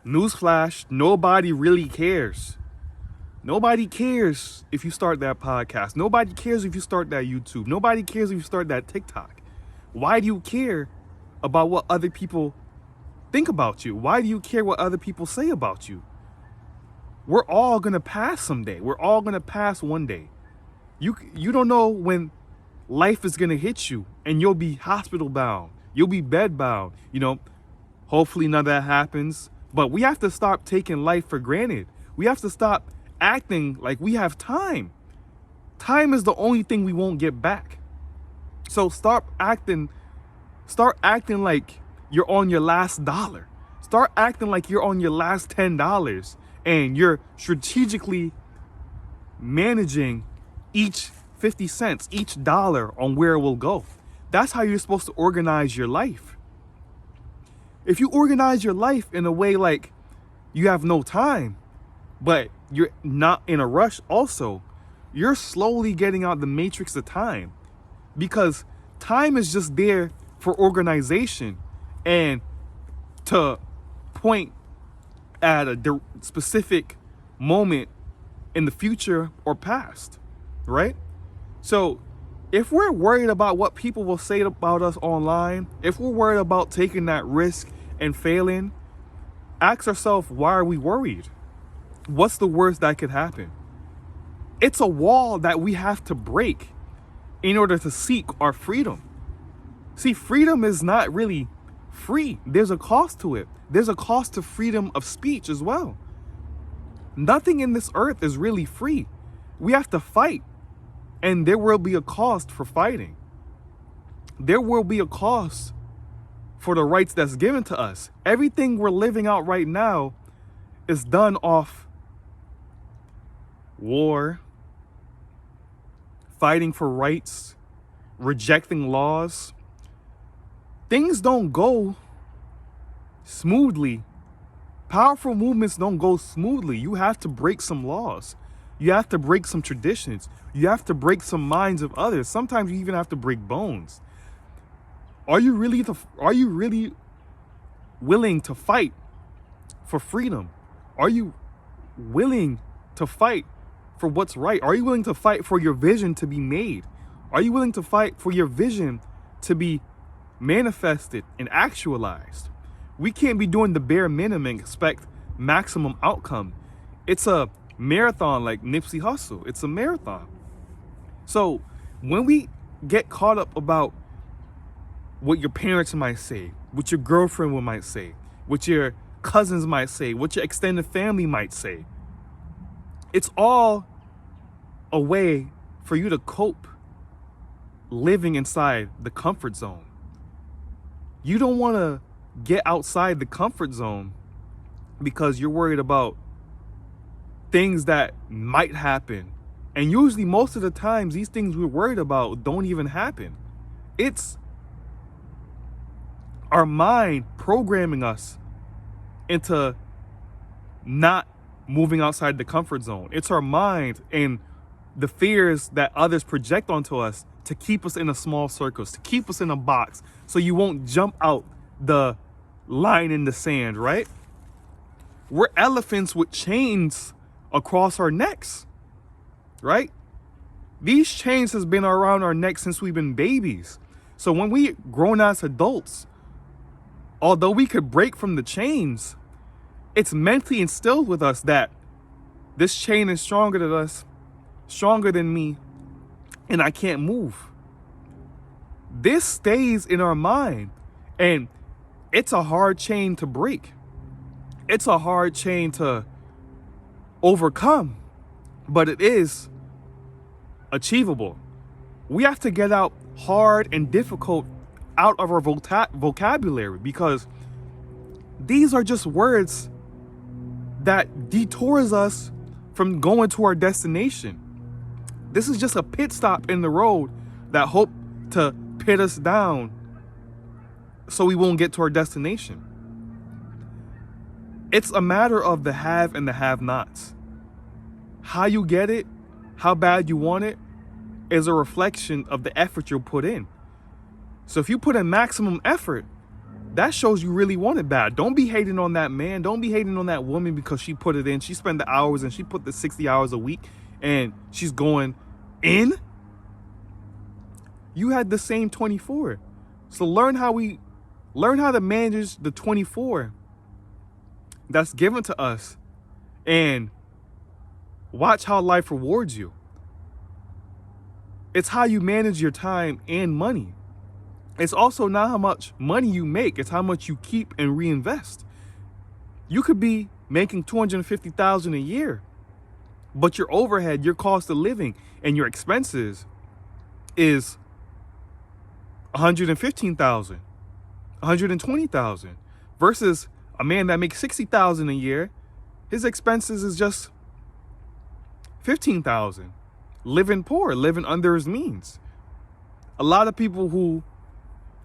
Newsflash, nobody really cares. Nobody cares if you start that podcast. Nobody cares if you start that YouTube. Nobody cares if you start that TikTok. Why do you care about what other people think about you? Why do you care what other people say about you? We're all gonna pass someday. We're all gonna pass one day. You don't know when life is gonna hit you and you'll be hospital bound. You'll be bed bound. Hopefully none of that happens. But we have to stop taking life for granted. We have to stop acting like we have time. Time is the only thing we won't get back. So start acting like you're on your last dollar. Start acting like you're on your last $10 and you're strategically managing each 50 cents, each dollar on where it will go. That's how you're supposed to organize your life. If you organize your life in a way like you have no time, but you're not in a rush also, you're slowly getting out the matrix of time, because time is just there for organization and to point at a specific moment in the future or past, right? So if we're worried about what people will say about us online, if we're worried about taking that risk and failing, ask ourselves, why are we worried? What's the worst that could happen? It's a wall that we have to break in order to seek our freedom. See, freedom is not really free. There's a cost to it. There's a cost to freedom of speech as well. Nothing in this earth is really free. We have to fight, and there will be a cost for fighting. There will be a cost for the rights that's given to us. Everything we're living out right now is done off war, fighting for rights, rejecting laws. Things don't go smoothly. Powerful movements don't go smoothly. You have to break some laws. You have to break some traditions. You have to break some minds of others. Sometimes you even have to break bones. Are you really willing to fight for freedom? Are you willing to fight for what's right? Are you willing to fight for your vision to be made? Are you willing to fight for your vision to be manifested and actualized? We can't be doing the bare minimum and expect maximum outcome. It's a marathon, like Nipsey Hussle. It's a marathon. So when we get caught up about what your parents might say, what your girlfriend might say, what your cousins might say, what your extended family might say, it's all a way for you to cope living inside the comfort zone. You don't want to get outside the comfort zone because you're worried about things that might happen. And usually most of the times these things we're worried about don't even happen. It's our mind programming us into not moving outside the comfort zone. It's our mind and the fears that others project onto us to keep us in a small circles, to keep us in a box, so you won't jump out the line in the sand, right? We're elephants with chains across our necks, right? These chains has been around our necks since we've been babies. So when we grown as adults, although we could break from the chains, it's mentally instilled with us that this chain is stronger than us, stronger than me, and I can't move. This stays in our mind, and it's a hard chain to break. It's a hard chain to overcome, but it is achievable. We have to get out hard and difficult out of our vocabulary, because these are just words that detours us from going to our destination. This is just a pit stop in the road that hope to pit us down so we won't get to our destination. It's a matter of the have and the have-nots. How you get it, how bad you want it, is a reflection of the effort you'll put in. So if you put in maximum effort, that shows you really want it bad. Don't be hating on that man. Don't be hating on that woman because she put it in. She spent the hours and she put the 60 hours a week and she's going in. You had the same 24. So learn how to manage the 24 that's given to us and watch how life rewards you. It's how you manage your time and money. It's also not how much money you make, it's how much you keep and reinvest. You could be making $250,000 a year, but your overhead, your cost of living, and your expenses is $115,000, $120,000, versus a man that makes $60,000 a year, his expenses is just $15,000. Living poor, living under his means. A lot of people who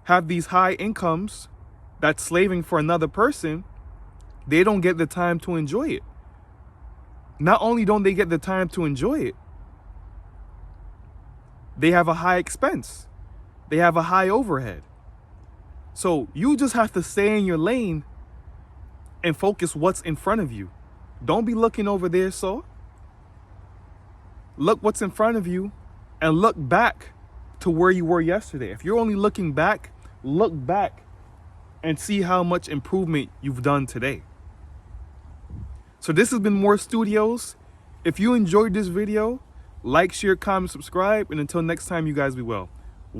have these high incomes that's slaving for another person, they don't get the time to enjoy it. Not only don't they get the time to enjoy it, they have a high expense. They have a high overhead. So you just have to stay in your lane and focus what's in front of you. Don't be looking over there, so look what's in front of you and look back to where you were yesterday. If you're only looking back, look back and see how much improvement you've done today. So this has been More Studios. If you enjoyed this video, like, share, comment, subscribe, and until next time, you guys be well.